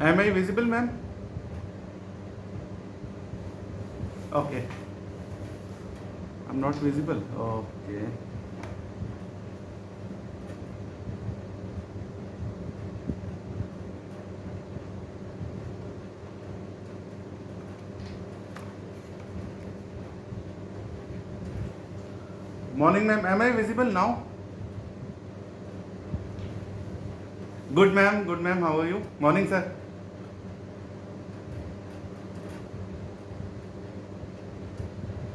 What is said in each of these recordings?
Am I visible, ma'am? Okay. I'm not visible. Okay. Morning, ma'am. Am I visible now? Good, ma'am. Good, ma'am. How are you? Morning, sir.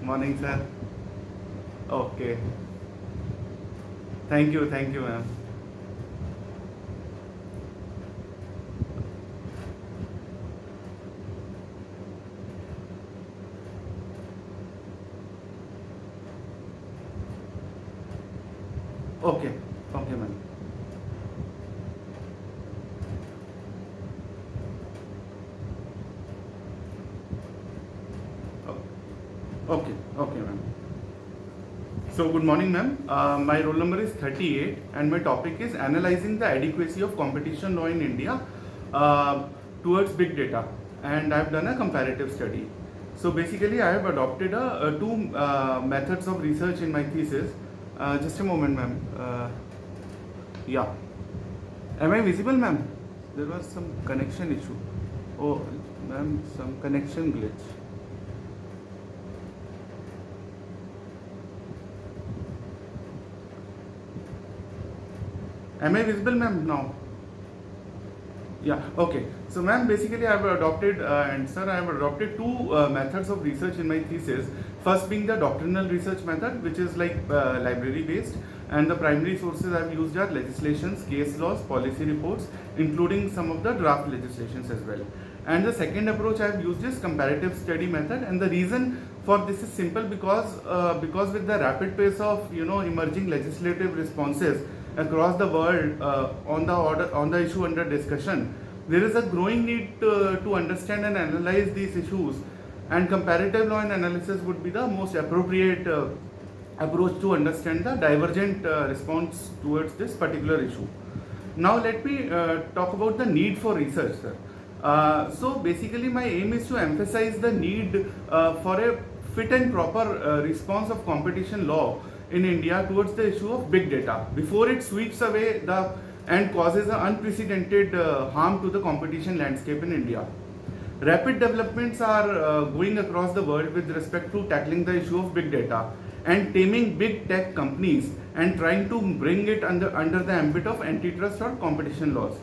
Morning, sir. Okay. Thank you, ma'am. Okay, okay, ma'am. Okay, okay, ma'am. So, good morning, ma'am. My roll number is 38, and my topic is analyzing the adequacy of competition law in India uh, towards big data. And I've done a comparative study. So, basically, I have adopted two methods of research in my thesis. Just a moment, ma'am. Yeah. Am I visible, ma'am? There was some connection issue. Oh, ma'am, some connection glitch. Am I visible, ma'am, now? Yeah, okay. So, ma'am, basically, I have adopted, and sir, I have adopted two methods of research in my thesis. First being the doctrinal research method, which is like library based, and the primary sources I've used are legislations, case laws, policy reports, including some of the draft legislations as well. And the second approach I've used is comparative study method, and the reason for this is simple because with the rapid pace of emerging legislative responses across the world on the issue under discussion, there is a growing need to understand and analyze these issues, and comparative law and analysis would be the most appropriate approach to understand the divergent response towards this particular issue. Now let me talk about the need for research, sir. So basically my aim is to emphasize the need for a fit and proper response of competition law in India towards the issue of big data before it sweeps away and causes an unprecedented harm to the competition landscape in India. Rapid developments are going across the world with respect to tackling the issue of big data and taming big tech companies and trying to bring it under the ambit of antitrust or competition laws.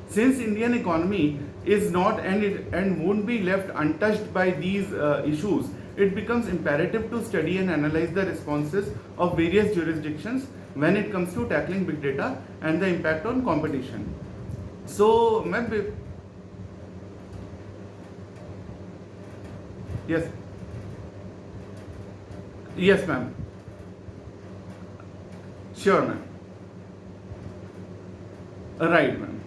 Since Indian economy is not and won't be left untouched by these issues, it becomes imperative to study and analyze the responses of various jurisdictions when it comes to tackling big data and the impact on competition. So, ma'am, yes, yes, ma'am. Sure, ma'am. Right, ma'am.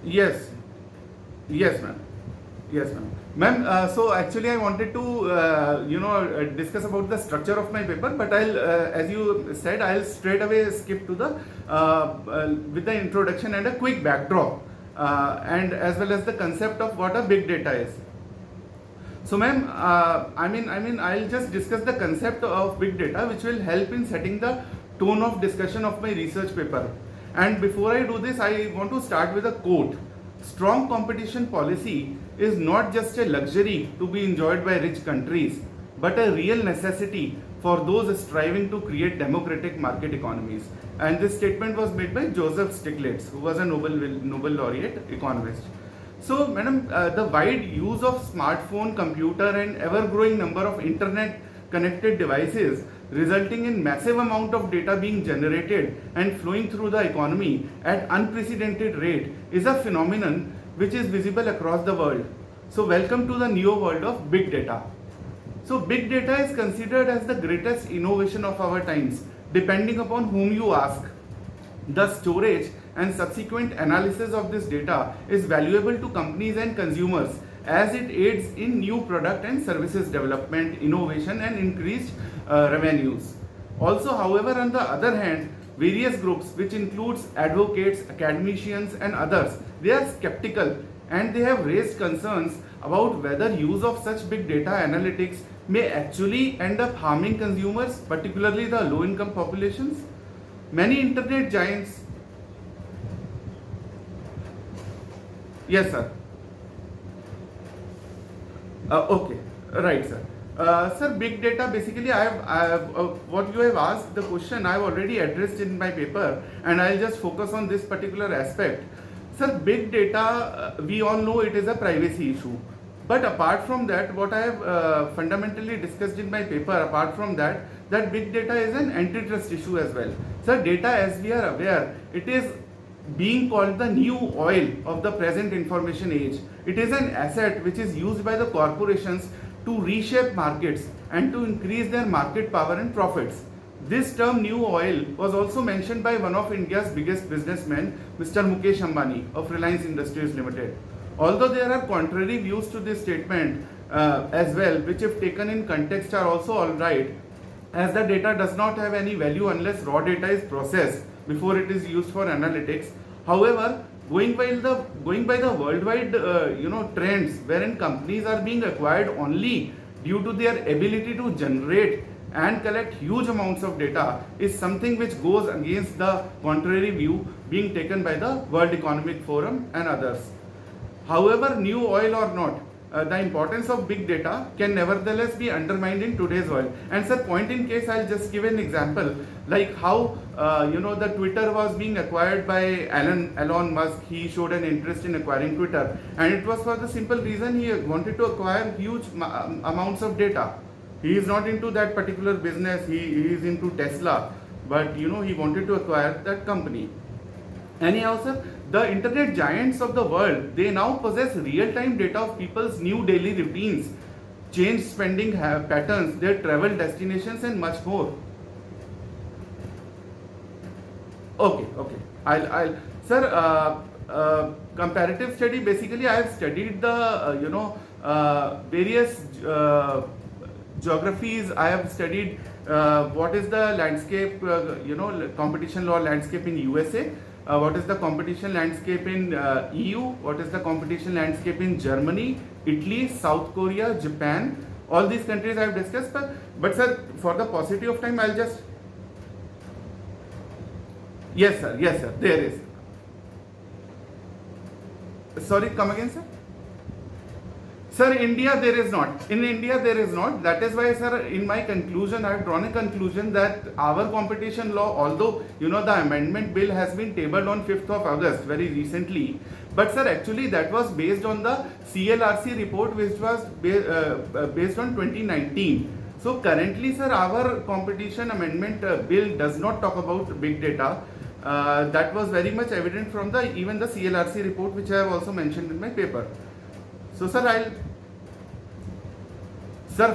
Yes, yes, ma'am. Yes, ma'am. Ma'am, so actually I wanted to, discuss about the structure of my paper, but as you said, I'll straight away skip to the, with the introduction and a quick backdrop, and as well as the concept of what a big data is. So, ma'am, I'll just discuss the concept of big data, which will help in setting the tone of discussion of my research paper. And before I do this, I want to start with a quote. Strong competition policy is not just a luxury to be enjoyed by rich countries, but a real necessity for those striving to create democratic market economies. And this statement was made by Joseph Stiglitz, who was a Nobel laureate economist. So, madam, the wide use of smartphone, computer, and ever-growing number of internet-connected devices, resulting in massive amount of data being generated and flowing through the economy at unprecedented rate, is a phenomenon which is visible across the world. So, welcome to the new world of big data. So, big data is considered as the greatest innovation of our times, depending upon whom you ask. The storage and subsequent analysis of this data is valuable to companies and consumers as it aids in new product and services development, innovation, and increased revenues. Also, however, on the other hand, various groups, which includes advocates, academicians, and others, they are skeptical and they have raised concerns about whether use of such big data analytics may actually end up harming consumers, particularly the low income populations. Many internet giants. Yes, sir. Okay, right, sir. Sir, big data, basically, what you have asked, the question I have already addressed in my paper, and I'll just focus on this particular aspect. Sir, big data, we all know it is a privacy issue. But apart from that, what I have fundamentally discussed in my paper, apart from that, that big data is an antitrust issue as well. Sir, data, as we are aware, it is being called the new oil of the present information age. It is an asset which is used by the corporations to reshape markets and to increase their market power and profits. This term new oil was also mentioned by one of India's biggest businessmen, Mr. Mukesh Ambani of Reliance Industries Limited. Although there are contrary views to this statement as well, which if taken in context are also alright, as the data does not have any value unless raw data is processed before it is used for analytics. However, going by the worldwide trends wherein companies are being acquired only due to their ability to generate and collect huge amounts of data is something which goes against the contrary view being taken by the World Economic Forum and others. However, new oil or not, the importance of big data can nevertheless be undermined in today's world. And sir, point in case, I'll just give an example, like how the Twitter was being acquired by Elon Musk. He showed an interest in acquiring Twitter, and it was for the simple reason he wanted to acquire huge amounts of data. He is not into that particular business. He is into Tesla, but he wanted to acquire that company. Anyhow, sir, the internet giants of the world, they now possess real-time data of people's new daily routines, changed spending patterns, their travel destinations, and much more. Okay. I'll sir, comparative study. Basically, I have studied the various geographies. I have studied what is the landscape, competition law landscape in USA. What is the competition landscape in EU, what is the competition landscape in Germany, Italy, South Korea, Japan. All these countries I have discussed, but sir, for the paucity of time, I'll just... Yes sir, there is. Sorry, come again, sir? Sir, India there is not. In India there is not. That is why, sir, in my conclusion, I have drawn a conclusion that our competition law, although the amendment bill has been tabled on 5th of August very recently, but sir, actually that was based on the CLRC report, which was based on 2019. So currently, sir, our competition amendment bill does not talk about big data. That was very much evident from even the CLRC report, which I have also mentioned in my paper. So sir,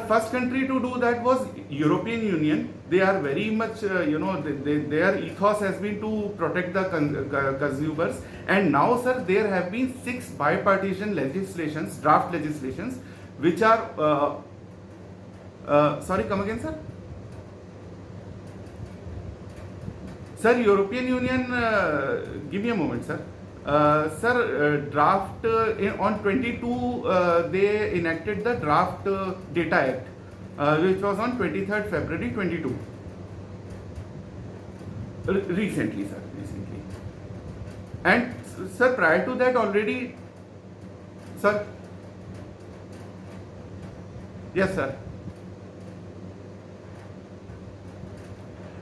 first country to do that was European Union. They are very much, their ethos has been to protect the consumers. And now, sir, there have been 6 bipartisan legislations, draft legislations, which are, sorry, come again, sir? Sir, European Union, give me a moment, sir. Sir, draft on 22, they enacted the draft data act, which was on 23rd February 22. Recently, sir, recently. And sir, prior to that already, sir. Yes, sir.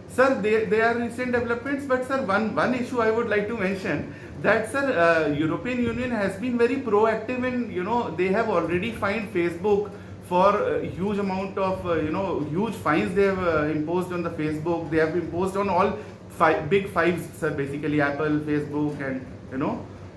Sir, they are recent developments, but sir, one issue I would like to mention, that sir, European Union has been very proactive in, they have already fined Facebook for a huge amount of, huge fines they have imposed on the Facebook. They have imposed on all big fives, sir, basically Apple, Facebook, and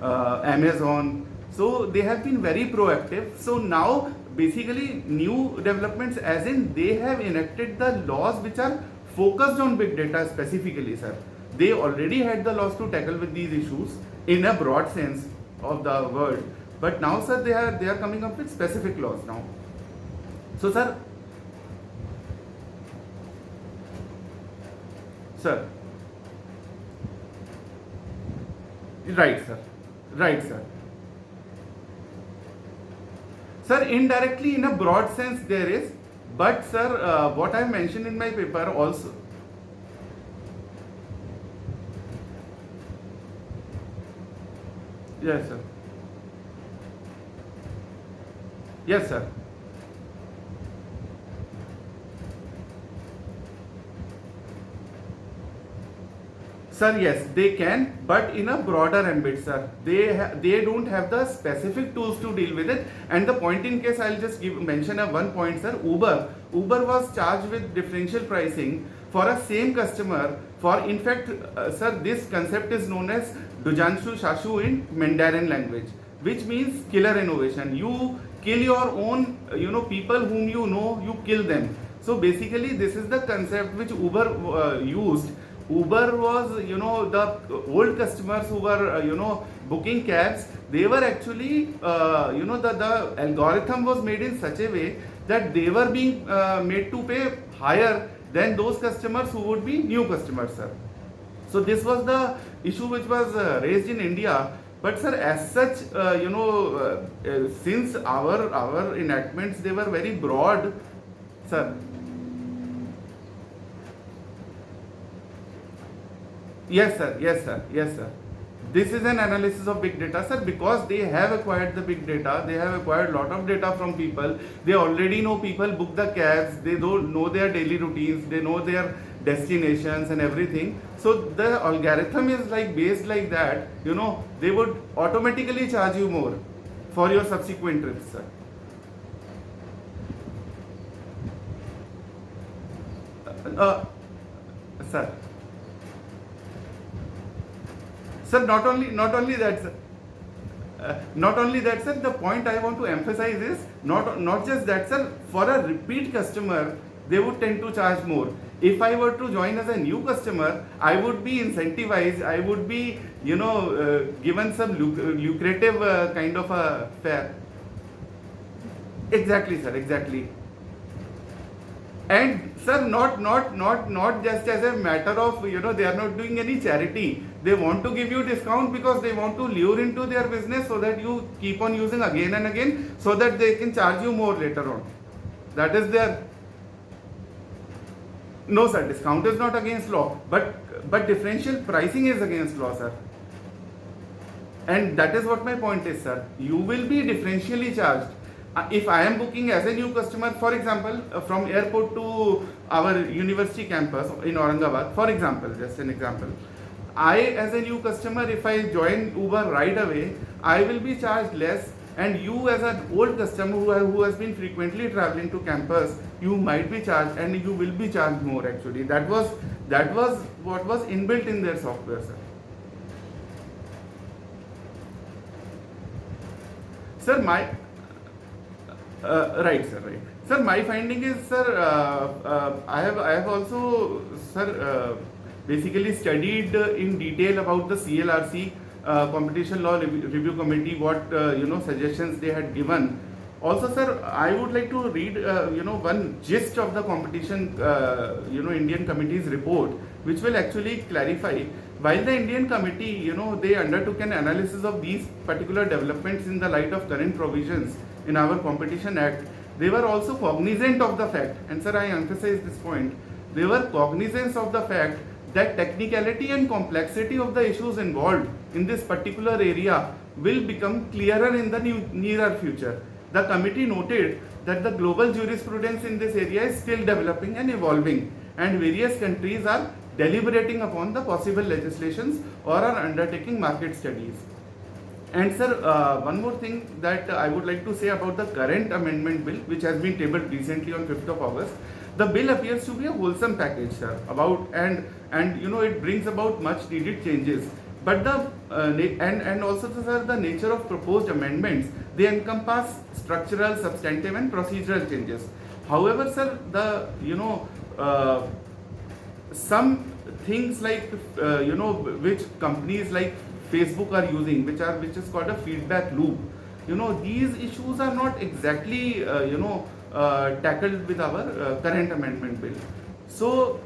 Amazon. So they have been very proactive. So now basically new developments, as in they have enacted the laws which are focused on big data specifically, sir. They already had the laws to tackle with these issues in a broad sense of the word, but now, sir, they are coming up with specific laws now. So, sir, Right, sir. Right, sir. Sir, indirectly in a broad sense there is, but sir, what I mentioned in my paper also. Yes, sir. Yes, sir. Sir, yes, they can, but in a broader ambit, sir. They don't have the specific tools to deal with it. And the point in case, I'll just mention a one point, sir. Uber was charged with differential pricing for a same customer. For in fact, sir, this concept is known as Dujanshu Shashu in Mandarin language, which means killer innovation. You kill your own, people whom you know, you kill them. So basically, this is the concept which Uber used. Uber was, the old customers who were, booking cabs, they were actually, the algorithm was made in such a way that they were being made to pay higher than those customers who would be new customers, sir. So this was the issue which was raised in India. But sir, as such, since our enactments, they were very broad, sir. Yes, sir. Yes, sir. Yes, sir. This is an analysis of big data, sir, because they have acquired the big data. They have acquired a lot of data from people. They already know people book the cabs. They don't know their daily routines. They know their destinations and everything. So the algorithm is like based like that. They would automatically charge you more for your subsequent trips, sir. Uh, sir. Sir, not only that, sir. Not only that, sir. The point I want to emphasize is not just that, sir. For a repeat customer, they would tend to charge more. If I were to join as a new customer, I would be incentivized. I would be, given some lucrative kind of a fare. Exactly, sir. Exactly. And sir, not just as a matter of, they are not doing any charity. They want to give you discount because they want to lure into their business so that you keep on using again and again, so that they can charge you more later on. That is their. No, sir, discount is not against law, but differential pricing is against law, sir. And that is what my point is, sir. You will be differentially charged. If I am booking as a new customer, for example, from airport to our university campus in Aurangabad, for example, just an example, I as a new customer, if I join Uber right away, I will be charged less, and you as an old customer who has been frequently traveling to campus, you might be charged, and you will be charged more actually. That was what was inbuilt in their software, sir. Sir, right, sir, right. Sir, my finding is, sir, I have also, sir, basically studied in detail about the CLRC, Competition Law Review Committee, what suggestions they had given. Also, sir, I would like to read one gist of the competition Indian Committee's report, which will actually clarify. While the Indian Committee, they undertook an analysis of these particular developments in the light of current provisions in our Competition Act, they were also cognizant of the fact, and sir, I emphasize this point, they were cognizant of the fact that technicality and complexity of the issues involved in this particular area will become clearer in the nearer future. The committee noted that the global jurisprudence in this area is still developing and evolving, and various countries are deliberating upon the possible legislations or are undertaking market studies. And sir, one more thing that I would like to say about the current amendment bill, which has been tabled recently on 5th of August. The bill appears to be a wholesome package, sir. It brings about much needed changes. But and also, sir, the nature of proposed amendments, they encompass structural, substantive, and procedural changes. However, sir, some things like which companies like Facebook are using, which is called a feedback loop. These issues are not exactly tackled with our current amendment bill. So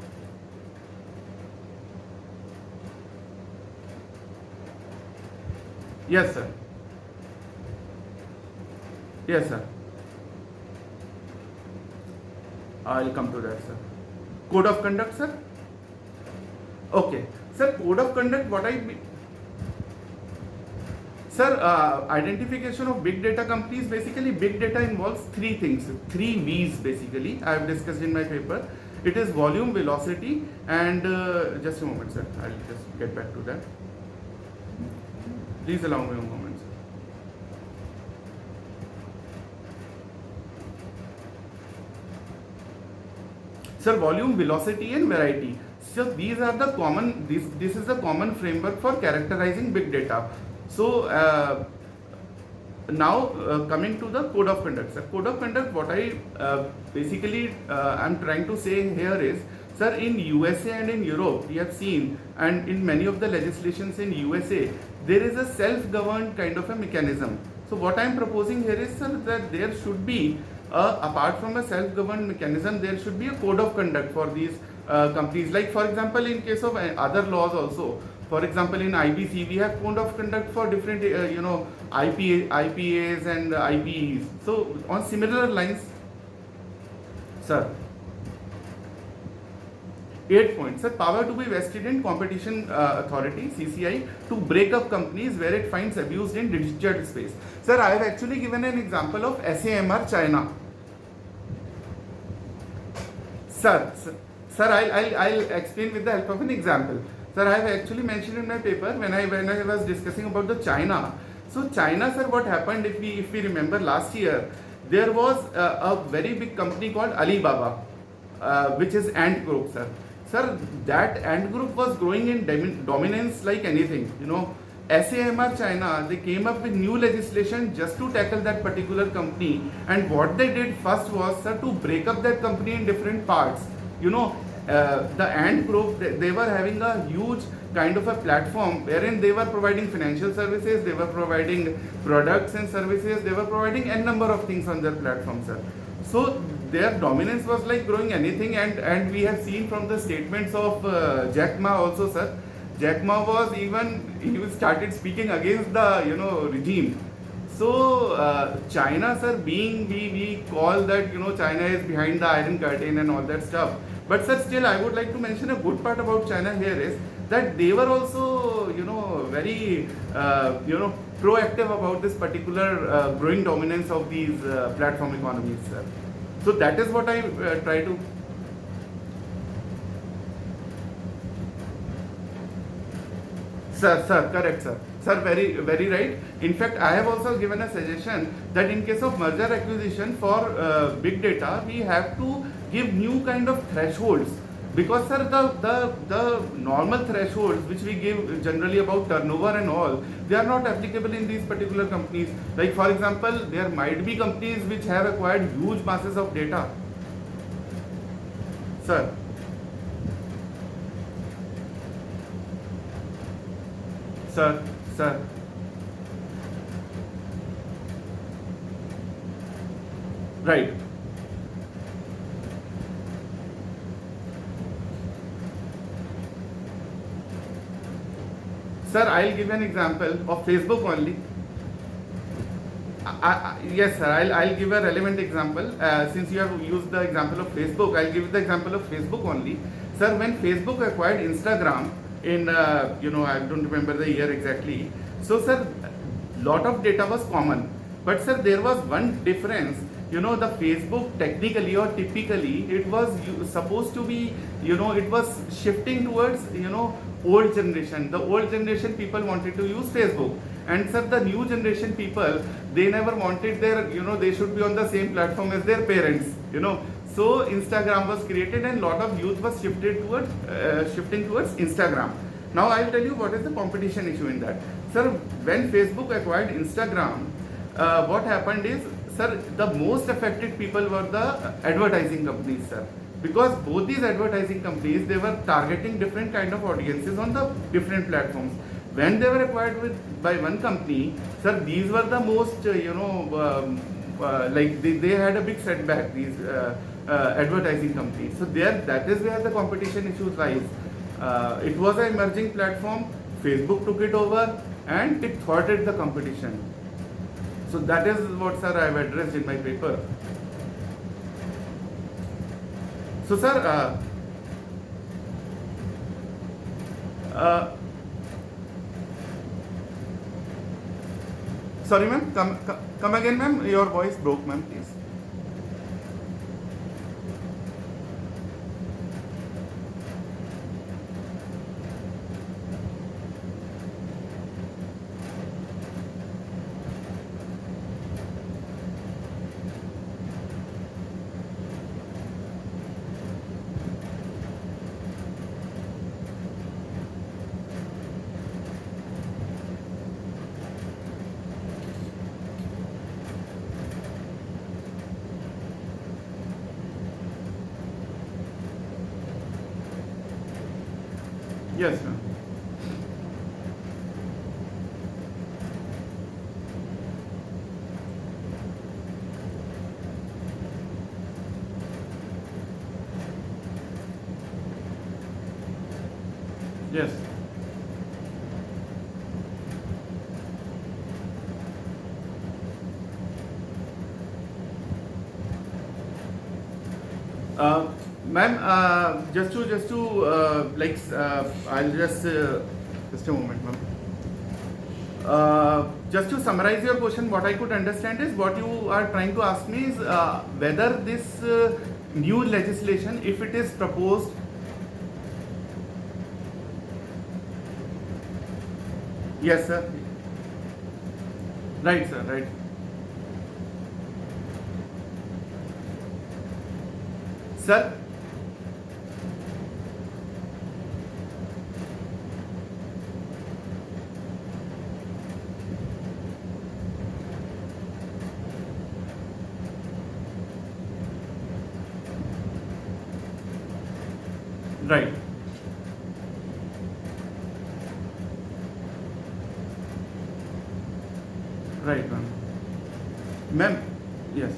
Yes, sir. Yes, sir. I'll come to that, sir. Code of conduct, sir. Okay, sir. Code of conduct. Sir, identification of big data companies. Basically, big data involves three things, three V's. Basically, I have discussed in my paper. It is volume, velocity, and just a moment, sir. I'll just get back to that. Please allow me a moment, sir. Sir, volume, velocity, and variety. So these are the common. This is the common framework for characterizing big data. So now coming to the code of conduct, sir. Code of conduct. What I basically I'm trying to say here is, sir, in USA and in Europe, we have seen, and in many of the legislations in USA, there is a self-governed kind of a mechanism. So what I am proposing here is, sir, that there should be, apart from a self-governed mechanism, there should be a code of conduct for these companies. Like for example, in case of other laws also, for example, in IBC, we have code of conduct for different, IPAs and IPEs. So on similar lines, sir. 8 points. Sir, power to be vested in competition authority, CCI, to break up companies where it finds abused in digital space. Sir, I have actually given an example of SAMR China. Sir, I'll explain with the help of an example. Sir, I have actually mentioned in my paper when I was discussing about the China. So China, sir, what happened, if we remember last year, there was a very big company called Alibaba, which is Ant Group, sir. Sir, that Ant Group was growing in dominance like anything. SAMR China, they came up with new legislation just to tackle that particular company. And what they did first was, sir, to break up that company in different parts. The Ant Group, they were having a huge kind of a platform wherein they were providing financial services, they were providing products and services, they were providing n number of things on their platform, sir. So their dominance was like growing anything, and we have seen from the statements of Jack Ma also, sir. Jack Ma was he started speaking against the regime. So China, sir, being we call that China is behind the Iron Curtain and all that stuff. But sir, still I would like to mention a good part about China here is that they were also very proactive about this particular growing dominance of these platform economies, sir. So that is what I try to. Sir, correct, sir. Sir, very, very right. In fact, I have also given a suggestion that in case of merger acquisition for big data, we have to give new kind of thresholds. Because, sir, the normal thresholds which we give generally about turnover and all, they are not applicable in these particular companies. Like, for example, there might be companies which have acquired huge masses of data. Sir. Sir. Right. Sir, I'll give an example of Facebook only. Yes, sir, I'll give a relevant example. Since you have used the example of Facebook, I'll give the example of Facebook only. Sir, when Facebook acquired Instagram in, I don't remember the year exactly. So, sir, lot of data was common. But, sir, there was one difference. The Facebook technically or typically, it was supposed to be, it was shifting towards, old generation. The old generation people wanted to use Facebook. And sir, the new generation people, they never wanted their, they should be on the same platform as their parents, So Instagram was created and lot of youth was shifting towards Instagram. Now I'll tell you what is the competition issue in that. Sir, when Facebook acquired Instagram, what happened is, sir, the most affected people were the advertising companies, sir. Because both these advertising companies, they were targeting different kind of audiences on the different platforms. When they were acquired by one company, sir, these were the most, like they had a big setback, these advertising companies. So that is where the competition issues lies. It was an emerging platform, Facebook took it over, and it thwarted the competition. So that is what, sir, I have addressed in my paper. So, sir, sorry, ma'am, come again, ma'am. Your voice broke, ma'am, please. Yes, ma'am. Yes. Ma'am, I'll just a moment, ma'am. Just to summarize your question, what I could understand is what you are trying to ask me is whether this new legislation, if it is proposed. Yes, sir. Right, sir. Right. Sir. Right. Right, ma'am. Ma'am. Yes.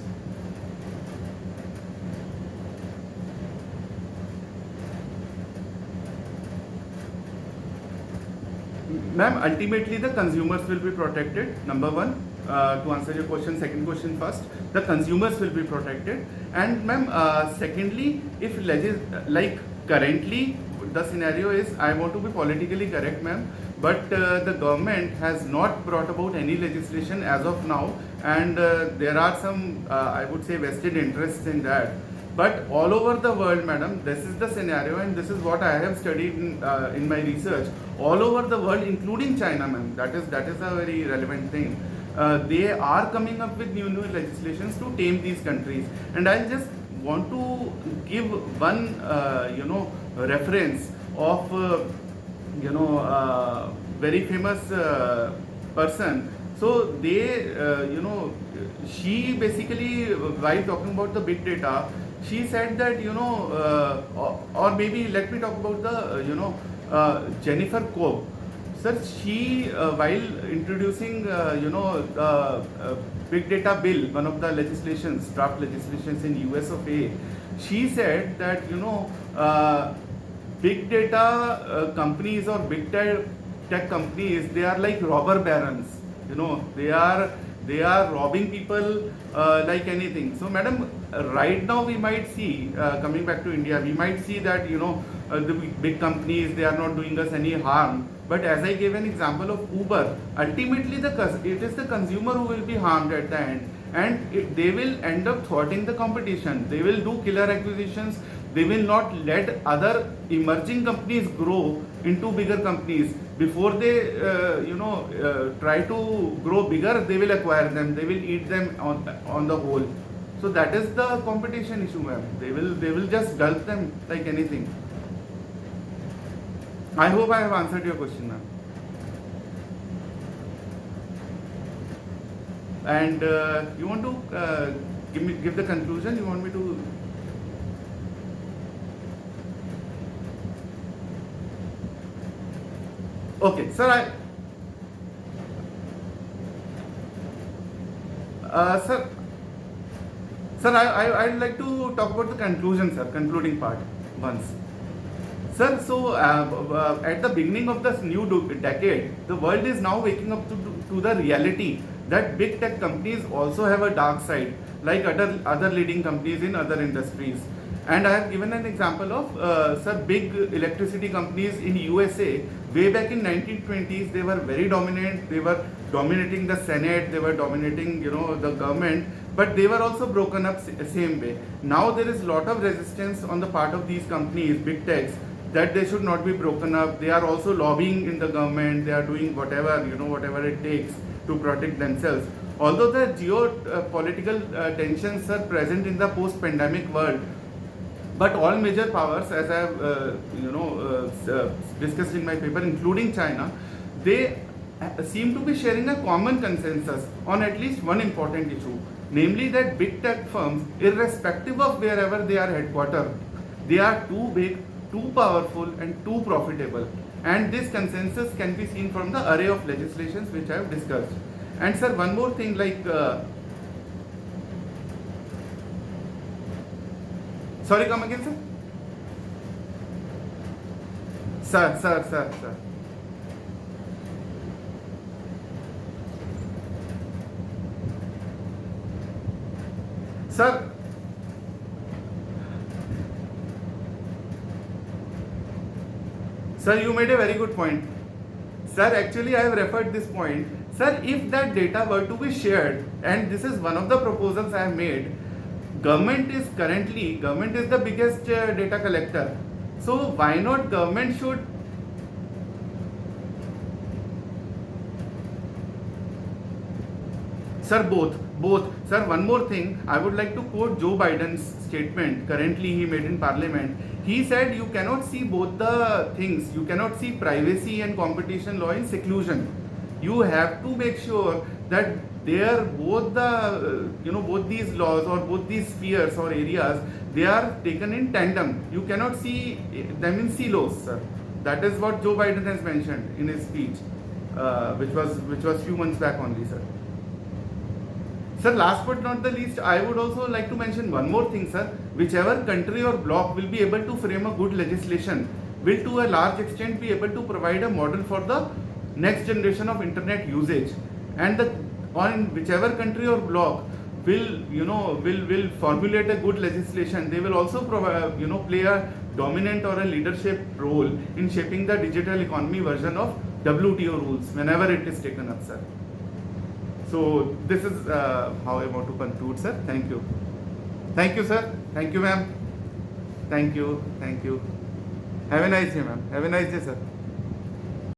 Ma'am, ultimately the consumers will be protected. Number one, to answer your question, second question first, the consumers will be protected. And ma'am, secondly, if like currently the scenario is, I want to be politically correct, ma'am, but the government has not brought about any legislation as of now, and there are some, I would say, vested interests in that. But all over the world, madam, this is the scenario, and this is what I have studied in my research. All over the world, including China, ma'am, that is a very relevant thing. They are coming up with new legislations to tame these countries, and I just want to give one, reference of, very famous person. So they, she basically, while talking about the big data, she said that, or maybe let me talk about the, Jennifer Cobb. Sir, she, while introducing, the big data bill, one of the legislations, draft legislations in US of A, she said that, big data companies or big tech companies, they are like robber barons. They are robbing people like anything. So, madam, right now we might see, coming back to India, we might see that, the big companies, they are not doing us any harm. But as I gave an example of Uber, ultimately it is the consumer who will be harmed at the end, and they will end up thwarting the competition. They will do killer acquisitions. They will not let other emerging companies grow into bigger companies. Before they, try to grow bigger, they will acquire them. They will eat them on the whole. So that is the competition issue, ma'am. They will just gulp them like anything. I hope I have answered your question, ma'am. And you want to give the conclusion? You want me to? Okay, sir. Sir, I'd like to talk about the conclusion, sir. Concluding part once. Sir, so at the beginning of this new decade, the world is now waking up to the reality that big tech companies also have a dark side, like other leading companies in other industries. And I have given an example of sir, big electricity companies in USA. Way back in 1920s, they were very dominant. They were dominating the Senate. They were dominating, the government. But they were also broken up same way. Now there is a lot of resistance on the part of these companies, big techs, that they should not be broken up. They are also lobbying in the government. They are doing whatever, whatever it takes to protect themselves. Although the geopolitical tensions are present in the post-pandemic world, but all major powers, as I have discussed in my paper, including China, they seem to be sharing a common consensus on at least one important issue, namely that big tech firms, irrespective of wherever they are headquartered, they are too big, too powerful, and too profitable. And this consensus can be seen from the array of legislations which I have discussed. And sir, one more thing, like sorry, come again, sir. Sir. Sir, you made a very good point. Sir, actually I have referred this point. Sir, if that data were to be shared, and this is one of the proposals I have made, government is the biggest data collector. So why not government should Sir, both. Sir, one more thing. I would like to quote Joe Biden's statement currently he made in Parliament. He said you cannot see both the things. You cannot see privacy and competition law in seclusion. You have to make sure that they are both the both these laws or both these spheres or areas, they are taken in tandem. You cannot see them in silos, sir. That is what Joe Biden has mentioned in his speech, which was few months back only, sir. Sir, last but not the least, I would also like to mention one more thing, sir. Whichever country or bloc will be able to frame a good legislation will to a large extent be able to provide a model for the next generation of internet usage. And on whichever country or bloc will formulate a good legislation, they will also provide, play a dominant or a leadership role in shaping the digital economy version of WTO rules whenever it is taken up, sir. So this is how I want to conclude, sir. Thank you. Thank you, sir. Thank you, ma'am. Thank you. Have a nice day, ma'am. Have a nice day, sir.